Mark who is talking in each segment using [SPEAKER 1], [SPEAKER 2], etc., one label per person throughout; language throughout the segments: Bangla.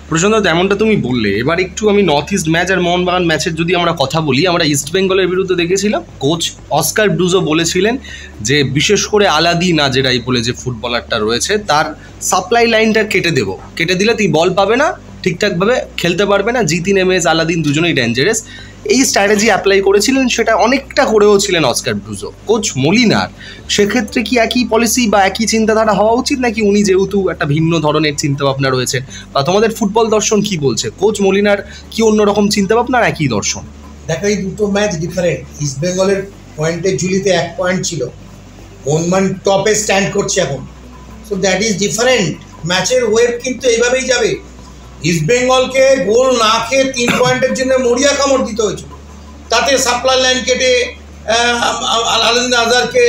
[SPEAKER 1] প্রশান্ত, তেমনটা তুমি বললে। এবার একটু আমি নর্থ ইস্ট ম্যাচ আর মোহনবাগান ম্যাচের যদি আমরা কথা বলি, আমরা ইস্ট বেঙ্গলের বিরুদ্ধে দেখেছিলাম কোচ অস্কার ব্রুজো বলেছিলেন যে বিশেষ করে আলাদিন আজেরাই বলে যে ফুটবলারটা রয়েছে তার সাপ্লাই লাইনটা কেটে দিলে তুই বল পাবে না, ঠিকঠাকভাবে খেলতে পারবে না। জিতিন এমএস আলাদিন দুজনেই ডেঞ্জারাস। এই স্ট্র্যাটেজি অ্যাপ্লাই করেছিলেন, সেটা অনেকটা করেও ছিলেন অস্কার ব্রুজো। কোচ মলিনার সেক্ষেত্রে কি একই পলিসি বা একই চিন্তাধারা হওয়া উচিত, নাকি উনি যেহেতু একটা ভিন্ন ধরনের চিন্তাভাবনা রয়েছে, বা তোমাদের ফুটবল দর্শন কি বলছে? কোচ মলিনার কি অন্যরকম চিন্তাভাবনা, একই দর্শন?
[SPEAKER 2] দেখো, এই দুটো ম্যাচ ডিফারেন্ট। ইস্ট বেঙ্গলের পয়েন্টের ঝুলিতে 1 পয়েন্ট ছিল, মোহনবাগান টপে স্ট্যান্ড করছে এখন। So that is different. ম্যাচের ওয়েভ কিন্তু এইভাবেই যাবে। ইস্ট বেঙ্গলকে গোল না খেয়ে 3 পয়েন্টের জন্য মরিয়া কামড় দিতে হয়েছিল। তাতে সাপ্লাই লাইন কেটে আলাদিন আজহারকে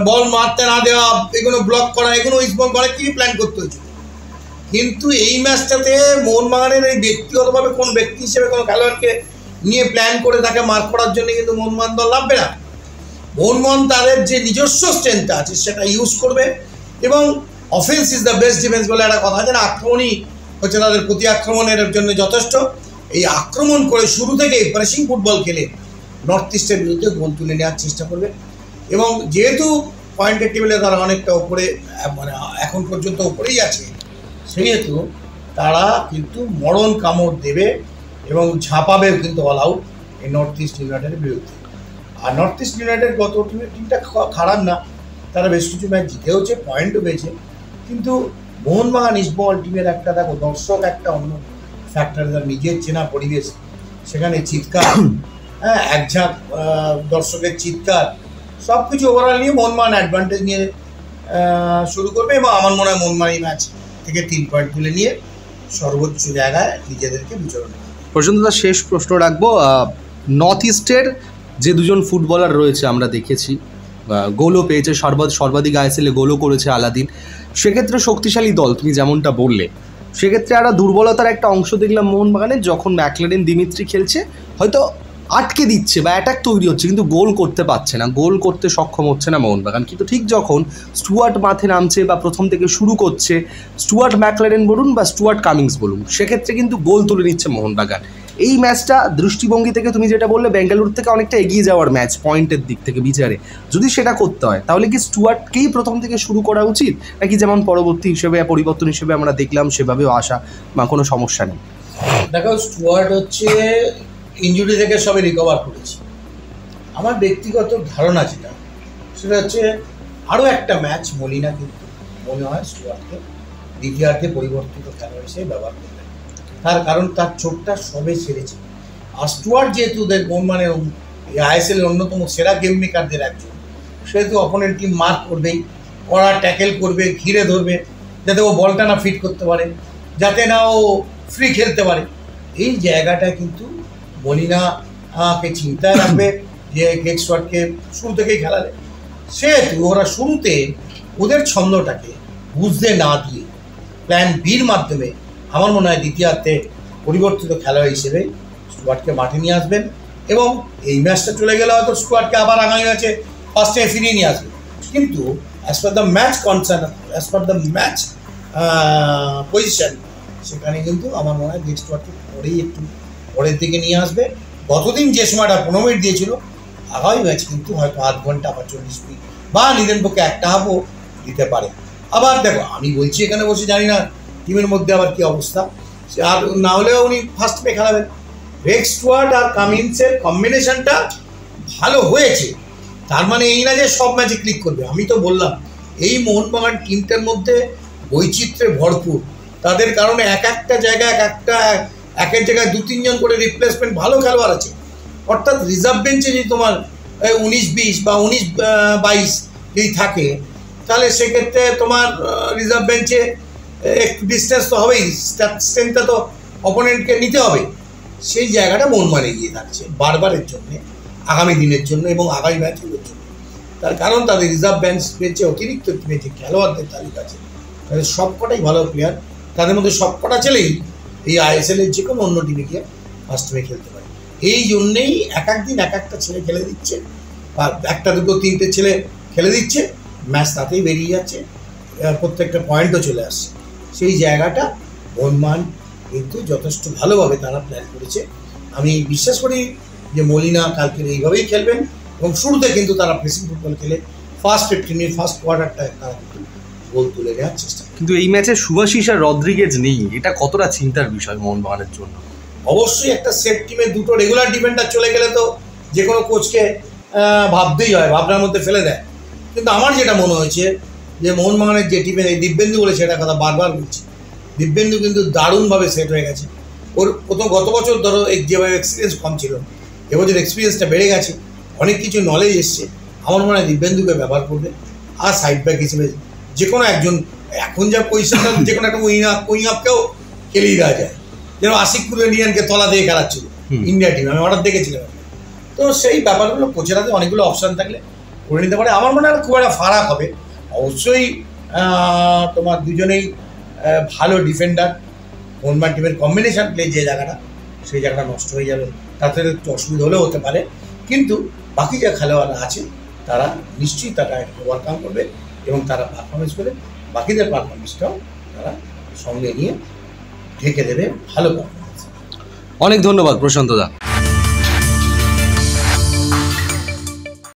[SPEAKER 2] বল মারতে না দেওয়া, এগুলো ব্লক করা, এগুলো ইস্ট বেঙ্গল অনেক প্ল্যান করতে হয়েছিল। কিন্তু এই ম্যাচটাতে মোহনবাগানের এই ব্যক্তিগতভাবে কোন ব্যক্তি হিসেবে কোনো খেলোয়াড়কে নিয়ে প্ল্যান করে তাকে মার্ক করার জন্য কিন্তু মোহনবাগান দল নামবে না। মোহনবাগান তাদের যে নিজস্ব স্ট্রেংথটা আছে সেটা ইউজ করবে, এবং offence is the best defence বলে একটা কথা আছে না, আক্রমণই হচ্ছে তাদের প্রতি আক্রমণের জন্য যথেষ্ট। এই আক্রমণ করে শুরু থেকে প্রেসিং ফুটবল খেলে নর্থ ইস্টের বিরুদ্ধে গোল তুলে নেওয়ার চেষ্টা করবে। এবং যেহেতু পয়েন্টের টেবিলে তারা অনেকটা উপরে, মানে এখন পর্যন্ত উপরেই আছে, সেহেতু তারা কিন্তু মরণ কামড় দেবে এবং ঝাঁপাবেও কিন্তু অল আউট এই নর্থ ইস্ট ইউনাইটেডের বিরুদ্ধে। আর নর্থ ইস্ট ইউনাইটেড গত টিমটা খারাপ না, তারা বেশ কিছু ম্যাচ জিতেওছে, পয়েন্টও পেয়েছে। কিন্তু মোহনবাগান ইস্ট বেঙ্গল টিমের একটা দেখো, দর্শক একটা অন্য ফ্যাক্টর, তার নিজের চেনা পরিবেশ, সেখানে চিৎকার, হ্যাঁ, একঝাঁক দর্শকের চিৎকার, সব কিছু ওভারঅল নিয়ে মোহনবাগান অ্যাডভান্টেজ নিয়ে শুরু করবে। এবং আমার মনে হয় মোহনবাগান এই ম্যাচ থেকে 3 পয়েন্ট তুলে নিয়ে সর্বোচ্চ জায়গায় নিজেদেরকে বিচরণ করবে।
[SPEAKER 1] প্রশান্ত, শেষ প্রশ্ন রাখবো। নর্থ ইস্টের যে দুজন ফুটবলার রয়েছে আমরা দেখেছি, গোলও পেয়েছে, সর্বাধিক আইএসএলে গোলও করেছে আলাদিন, সেক্ষেত্রে শক্তিশালী দল তুমি যেমনটা বললে, সেক্ষেত্রে একটা দুর্বলতার একটা অংশ দেখলাম মোহনবাগানের, যখন ম্যাকলেরেন দিমিত্রি খেলছে হয়তো আটকে দিচ্ছে বা অ্যাটাক তৈরি হচ্ছে, কিন্তু গোল করতে পারছে না, গোল করতে সক্ষম হচ্ছে না মোহনবাগান। কিন্তু ঠিক যখন স্টুয়ার্ট মাঠে নামছে বা প্রথম থেকে শুরু করছে, স্টুয়ার্ট ম্যাকলেরেন বলুন বা স্টুয়ার্ট কামিংস বলুন, সেক্ষেত্রে কিন্তু গোল তুলে নিচ্ছে মোহনবাগান। এই ম্যাচটা দৃষ্টিভঙ্গি থেকে তুমি যেটা বললে, বেঙ্গালুরু থেকে অনেকটা এগিয়ে যাওয়ার ম্যাচ পয়েন্টের দিক থেকে বিচারে, যদি সেটা করতে হয় তাহলে কি স্টুয়ার্টকেই প্রথম থেকে শুরু করা উচিত, নাকি যেমন পরবর্তী হিসেবে পরিবর্তন হিসেবে আমরা দেখলাম সেভাবেও আসা বা কোনো সমস্যা নেই?
[SPEAKER 2] দেখো, স্টুয়ার্ট হচ্ছে ইনজুরি থেকে সবে রিকভার করেছে। আমার ব্যক্তিগত ধারণা যেটা, সেটা হচ্ছে আরও একটা ম্যাচ মলিনা কিন্তু মনে হয় স্টুয়ার্টকে দ্বিতীয়ার্ধে পরিবর্তিত খেলোয়াড় হিসেবে ব্যবহার করবে। তার কারণ তার চোটটা সবে সেরেছে। আর স্টুয়ার্ট যেহেতু মানে আইএসএলের অন্যতম সেরা গেম মেকারদের একজন, সেহেতু অপোনেন্ট টিম মার্ক করবেই, কড়া ট্যাকেল করবে, ঘিরে ধরবে, যাতে ও বলটা না ফিট করতে পারে, যাতে না ও ফ্রি খেলতে পারে। এই জায়গাটা কিন্তু মলিনাকে চিন্তায় রাখবে যে গেটসওয়ার্টকে শুরু থেকেই খেলালে। সেহেতু ওরা শুরুতে ওদের ছন্দটাকে বুঝতে না দিয়ে প্ল্যান বির মাধ্যমে আমার মনে হয় দ্বিতীয়ার্ধে পরিবর্তিত খেলোয়াড় হিসেবে স্টুয়ার্টকে মাঠে নিয়ে আসবেন, এবং এই ম্যাচটা চলে গেলে হয়তো স্টুয়ার্টকে আবার আগামী ম্যাচে ফার্স্টে ফিরিয়ে নিয়ে আসবে। কিন্তু as per the match concern, as per the match position, সেখানে কিন্তু আমার মনে হয় গেটসওয়ার্টকে পরেই একটু পরের দিকে নিয়ে আসবে। গতদিন যে সময়টা 15 মিনিট দিয়েছিল, আগামী ম্যাচ কিন্তু হয়তো আধ ঘন্টা বা 40 মিনিট বা নিজের পক্ষে একটা হাফও দিতে পারে। আবার দেখো, আমি বলছি এখানে বসে, জানি না টিমের মধ্যে আবার কী অবস্থা, আর না হলেও উনি ফার্স্ট পে খেলাবেন। গেটসওয়ার্ট আর কামিন্সের কম্বিনেশনটা ভালো হয়েছে, তার মানে এই না যে সব ম্যাচে ক্লিক করবে। আমি তো বললাম এই মোহনবাগান টিমটার মধ্যে বৈচিত্র্যে ভরপুর, তাদের কারণে এক একটা জায়গায় একের জায়গায় 2-3 জন করে রিপ্লেসমেন্ট ভালো খেলোয়াড় আছে। অর্থাৎ রিজার্ভ বেঞ্চে যদি তোমার 19-20 বা 19-22 যদি থাকে, তাহলে সেক্ষেত্রে তোমার রিজার্ভ বেঞ্চে একটু ডিস্টেন্স তো হবেই, স্ট্রেংথটা তো অপোনেন্টকে নিতে হবে। সেই জায়গাটা মোহনবাগান এগিয়ে থাকছে বারবারের জন্যে, আগামী দিনের জন্য এবং আগামী ম্যাচগুলোর জন্য। তার কারণ তাদের রিজার্ভ বেঞ্চে অতিরিক্ত টিমে যে খেলোয়াড়দের তালিকা আছে, তাদের সবকটাই ভালো প্লেয়ার, তাদের মধ্যে সবকটা ছেলেই এই আইএসএলের যে কোনো অন্য টিমে গিয়ে ফার্স্ট টিমে খেলতে পারে। এই জন্যেই এক একদিন এক একটা ছেলে খেলে দিচ্ছে, বা একটা দুটো তিনটে ছেলে খেলে দিচ্ছে, ম্যাচ তাতেই বেরিয়ে যাচ্ছে, প্রত্যেকটা পয়েন্টও চলে আসছে। সেই জায়গাটা মোহনবাগান কিন্তু যথেষ্ট ভালোভাবে তারা প্ল্যান করেছে। আমি বিশ্বাস করি যে মলিনা কালকে এইভাবেই খেলবেন এবং শুরুতে কিন্তু তারা প্রেসিং ফুটবল খেলে ফার্স্ট 15 মিনিট ফার্স্ট কোয়ার্টারটা তারা কিন্তু গোল তুলে নেওয়ার চেষ্টা করে।
[SPEAKER 1] কিন্তু এই ম্যাচে সুভাশিস আর রদ্রিগেজ নেই, এটা কতটা চিন্তার বিষয় মোহনবাগানের জন্য?
[SPEAKER 2] অবশ্যই একটা সেট টিমে দুটো রেগুলার ডিফেন্ডার চলে গেলে তো যে কোনো কোচকে ভাবতেই হয়, ভাবনার মধ্যে ফেলে দেয়। কিন্তু আমার যেটা মনে হয়েছে যে মোহনবাগানের যে টিমের এই দিব্যেন্দু বলে সেটা কথা বারবার বলছি, দিব্যেন্দু কিন্তু দারুণভাবে সেট হয়ে গেছে। ওর গত বছর ধরো যেভাবে এক্সপিরিয়েন্স কম ছিল, এবছর এক্সপিরিয়েন্সটা বেড়ে গেছে, অনেক কিছু নলেজ এসছে। আমার মনে হয় দিব্যেন্দুকে ব্যবহার করবে। আর সাইড ব্যাক হিসেবে যে কোনো একজন, এখন যা পজিশনটা যে কোনো একটা উইং আপকেও খেলিয়ে দেওয়া যায়, যেন আশিক কুরেনিয়ানকে তলা দিয়ে খেলাচ্ছিল ইন্ডিয়া টিম, আমি অর্ডার দেখেছিলাম। তো সেই ব্যাপারগুলো কোচের হাতে অনেকগুলো অপশান থাকলে করে নিতে পারে। আমার মনে হয় খুব একটা ফারাক হবে। অবশ্যই তোমার দুজনেই ভালো ডিফেন্ডার, মোহনবাগান টিমের কম্বিনেশন প্লে যে জায়গাটা, সেই জায়গাটা নষ্ট হয়ে যাবে, তাতে একটু অসুবিধা হলেও হতে পারে। কিন্তু বাকি যে খেলোয়াড়রা আছে তারা নিশ্চয়ই তারা ওভারকাম করবে এবং তারা পারফরমেন্স করে বাকিদের পারফরমেন্সটাও তারা সঙ্গে নিয়ে ঢেকে দেবে ভালো পারফরমেন্স।
[SPEAKER 1] অনেক ধন্যবাদ প্রশান্ত দা।